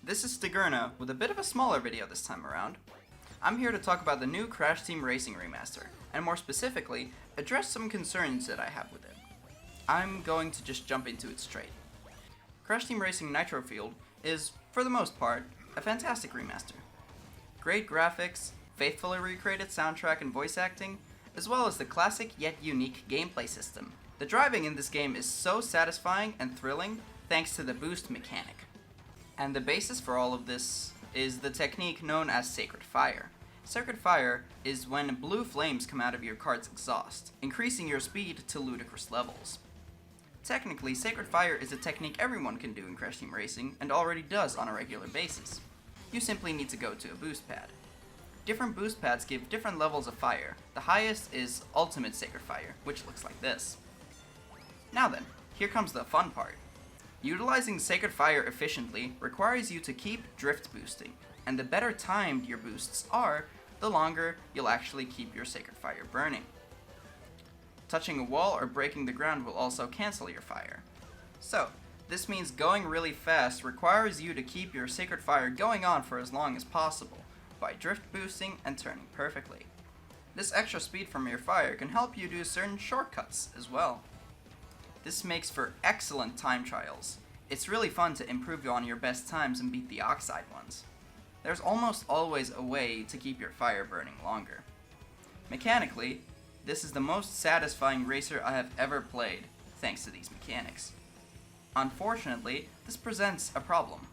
This is Stigurna with a bit of a smaller video this time around. I'm here to talk about the new Crash Team Racing remaster, and more specifically, address some concerns that I have with it. I'm going to just jump into it straight. Crash Team Racing Nitro Fueled is, for the most part, a fantastic remaster. Great graphics, faithfully recreated soundtrack and voice acting, as well as the classic yet unique gameplay system. The driving in this game is so satisfying and thrilling thanks to the boost mechanic. And the basis for all of this is the technique known as Sacred Fire. Sacred Fire is when blue flames come out of your car's exhaust, increasing your speed to ludicrous levels. Technically, Sacred Fire is a technique everyone can do in Crash Team Racing, and already does on a regular basis. You simply need to go to a boost pad. Different boost pads give different levels of fire. The highest is Ultimate Sacred Fire, which looks like this. Now then, here comes the fun part. Utilizing Sacred Fire efficiently requires you to keep drift boosting, and the better timed your boosts are, the longer you'll actually keep your Sacred Fire burning. Touching a wall or breaking the ground will also cancel your fire. So, this means going really fast requires you to keep your Sacred Fire going on for as long as possible, by drift boosting and turning perfectly. This extra speed from your fire can help you do certain shortcuts as well. This makes for excellent time trials. It's really fun to improve on your best times and beat the oxide ones. There's almost always a way to keep your fire burning longer. Mechanically, this is the most satisfying racer I have ever played, thanks to these mechanics. Unfortunately, this presents a problem.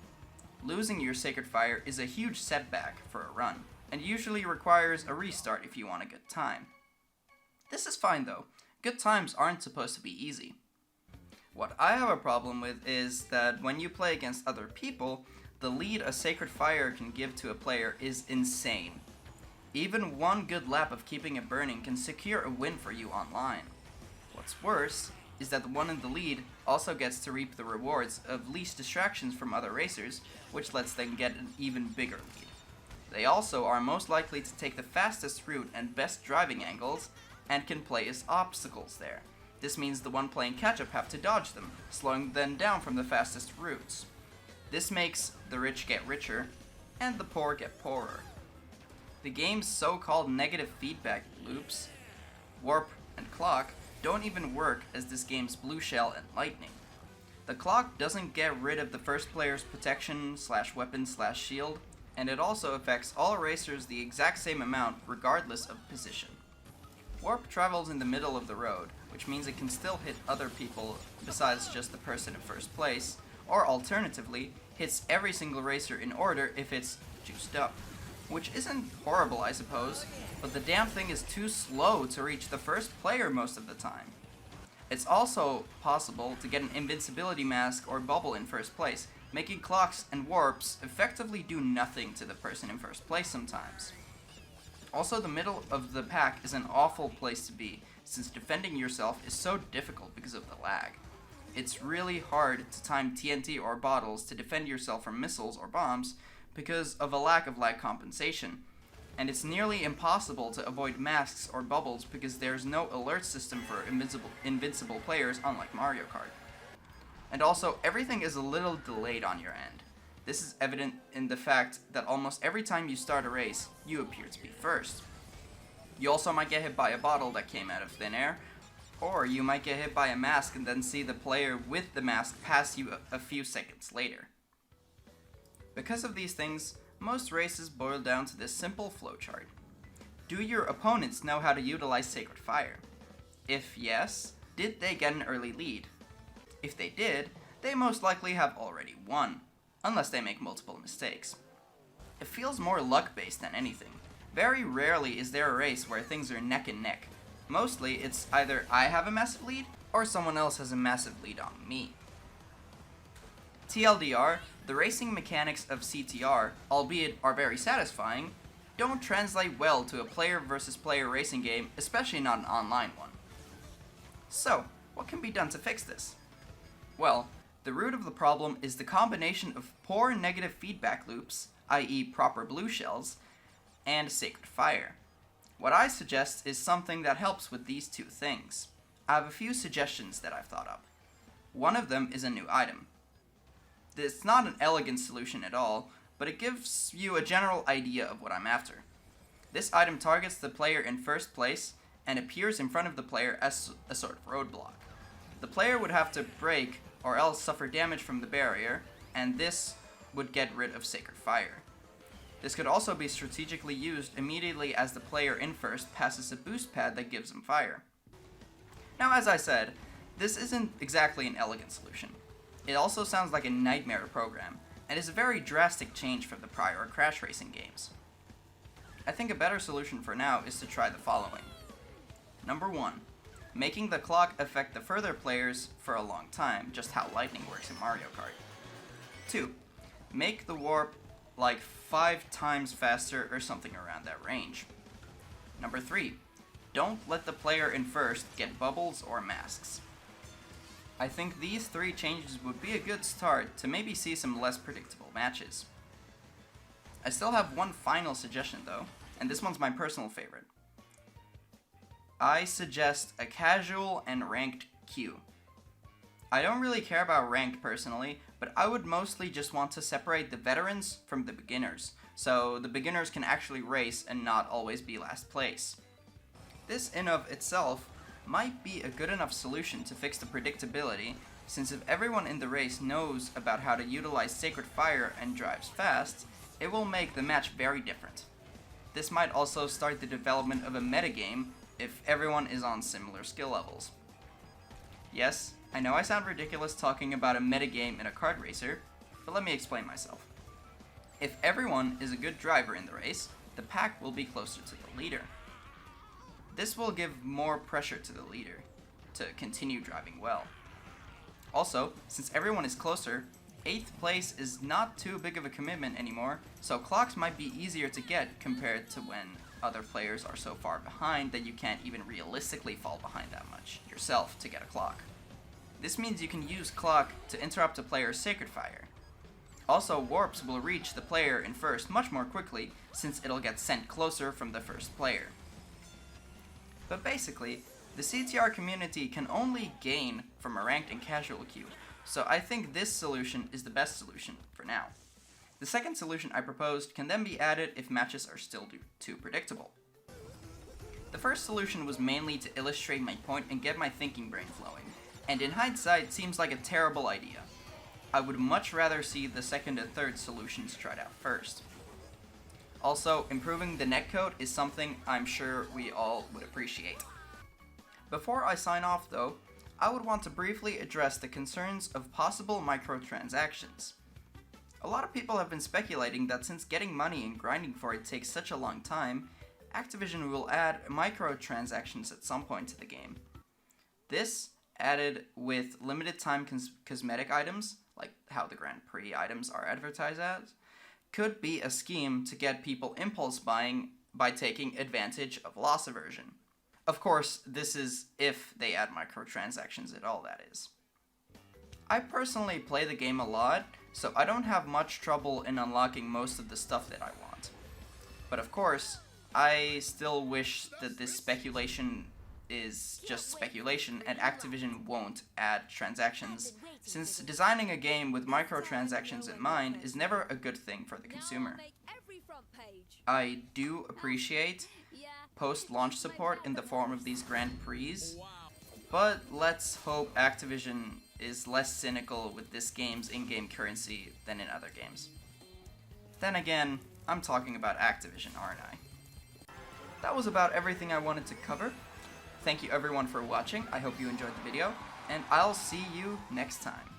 Losing your Sacred Fire is a huge setback for a run, and usually requires a restart if you want a good time. This is fine though. Good times aren't supposed to be easy. What I have a problem with is that when you play against other people, the lead a Sacred Fire can give to a player is insane. Even one good lap of keeping it burning can secure a win for you online. What's worse is that the one in the lead also gets to reap the rewards of least distractions from other racers, which lets them get an even bigger lead. They also are most likely to take the fastest route and best driving angles, and can play as obstacles there. This means the one playing catch-up have to dodge them, slowing them down from the fastest routes. This makes the rich get richer, and the poor get poorer. The game's so-called negative feedback loops, warp and clock, don't even work as this game's blue shell and lightning. The clock doesn't get rid of the first player's protection / weapon / shield, and it also affects all racers the exact same amount regardless of position. Warp travels in the middle of the road, which means it can still hit other people besides just the person in first place, or alternatively, hits every single racer in order if it's juiced up. Which isn't horrible, I suppose, but the damn thing is too slow to reach the first player most of the time. It's also possible to get an invincibility mask or bubble in first place, making clocks and warps effectively do nothing to the person in first place sometimes. Also, the middle of the pack is an awful place to be, since defending yourself is so difficult because of the lag. It's really hard to time TNT or bottles to defend yourself from missiles or bombs because of a lack of lag compensation, and it's nearly impossible to avoid masks or bubbles because there's no alert system for invincible players unlike Mario Kart. And also, everything is a little delayed on your end. This is evident in the fact that almost every time you start a race, you appear to be first. You also might get hit by a bottle that came out of thin air, or you might get hit by a mask and then see the player with the mask pass you a few seconds later. Because of these things, most races boil down to this simple flowchart. Do your opponents know how to utilize Sacred Fire? If yes, did they get an early lead? If they did, they most likely have already won, unless they make multiple mistakes. It feels more luck-based than anything. Very rarely is there a race where things are neck and neck. Mostly, it's either I have a massive lead, or someone else has a massive lead on me. TLDR, the racing mechanics of CTR, albeit are very satisfying, don't translate well to a player versus player racing game, especially not an online one. So, what can be done to fix this? Well, the root of the problem is the combination of poor negative feedback loops, i.e. proper blue shells, and Sacred Fire. What I suggest is something that helps with these two things. I have a few suggestions that I've thought up. One of them is a new item. It's not an elegant solution at all, but it gives you a general idea of what I'm after. This item targets the player in first place and appears in front of the player as a sort of roadblock. The player would have to break or else suffer damage from the barrier, and this would get rid of Sacred Fire. This could also be strategically used immediately as the player in first passes a boost pad that gives him fire. Now, as I said, this isn't exactly an elegant solution. It also sounds like a nightmare to program, and is a very drastic change from the prior crash racing games. I think a better solution for now is to try the following. Number 1. Making the clock affect the further players for a long time, just how lightning works in Mario Kart. 2. Make the warp like 5 times faster or something around that range. Number 3. Don't let the player in first get bubbles or masks. I think these 3 changes would be a good start to maybe see some less predictable matches. I still have one final suggestion though, and this one's my personal favorite. I suggest a casual and ranked queue. I don't really care about ranked personally, but I would mostly just want to separate the veterans from the beginners, so the beginners can actually race and not always be last place. This in of itself might be a good enough solution to fix the predictability, since if everyone in the race knows about how to utilize Sacred Fire and drives fast, it will make the match very different. This might also start the development of a metagame if everyone is on similar skill levels. Yes, I know I sound ridiculous talking about a metagame in a kart racer, but let me explain myself. If everyone is a good driver in the race, the pack will be closer to the leader. This will give more pressure to the leader to continue driving well. Also, since everyone is closer, 8th place is not too big of a commitment anymore, so clocks might be easier to get compared to when other players are so far behind that you can't even realistically fall behind that much yourself to get a clock. This means you can use clock to interrupt a player's Sacred Fire. Also, warps will reach the player in first much more quickly since it'll get sent closer from the first player. But basically, the CTR community can only gain from a ranked and casual queue, so I think this solution is the best solution for now. The second solution I proposed can then be added if matches are still too predictable. The first solution was mainly to illustrate my point and get my thinking brain flowing, and in hindsight seems like a terrible idea. I would much rather see the second and third solutions tried out first. Also, improving the netcode is something I'm sure we all would appreciate. Before I sign off though, I would want to briefly address the concerns of possible microtransactions. A lot of people have been speculating that since getting money and grinding for it takes such a long time, Activision will add microtransactions at some point to the game. This, added with limited time cosmetic items, like how the Grand Prix items are advertised as, could be a scheme to get people impulse buying by taking advantage of loss aversion. Of course, this is if they add microtransactions at all, that is. I personally play the game a lot, so I don't have much trouble in unlocking most of the stuff that I want. But of course, I still wish that this speculation is just speculation and Activision won't add transactions, since designing a game with microtransactions in mind is never a good thing for the consumer. I do appreciate post-launch support in the form of these Grand Prix, but let's hope Activision is less cynical with this game's in-game currency than in other games. Then again, I'm talking about Activision, aren't I? That was about everything I wanted to cover. Thank you everyone for watching, I hope you enjoyed the video, and I'll see you next time.